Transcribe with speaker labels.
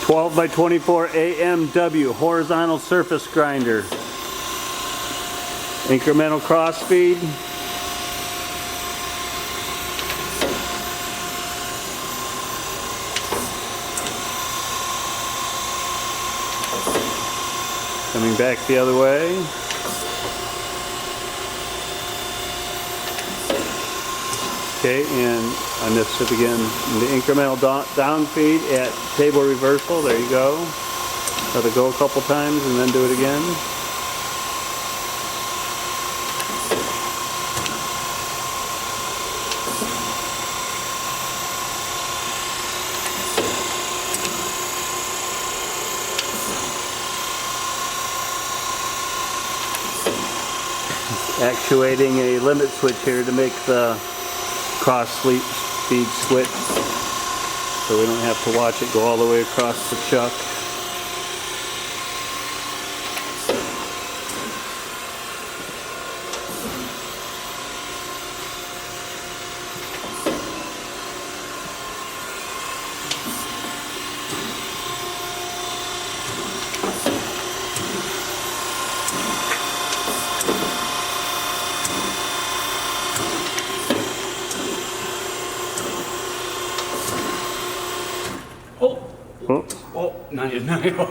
Speaker 1: 12 by 24 AMW horizontal surface grinder. Incremental cross feed. Coming back the other way. Okay, and I missed it again. The incremental down feed at table reversal. There you go. Let it go a couple times and then do it again. Actuating a limit switch here to make the cross feed switch so we don't have to watch it go all the way across the chuck.
Speaker 2: Oh, not yet.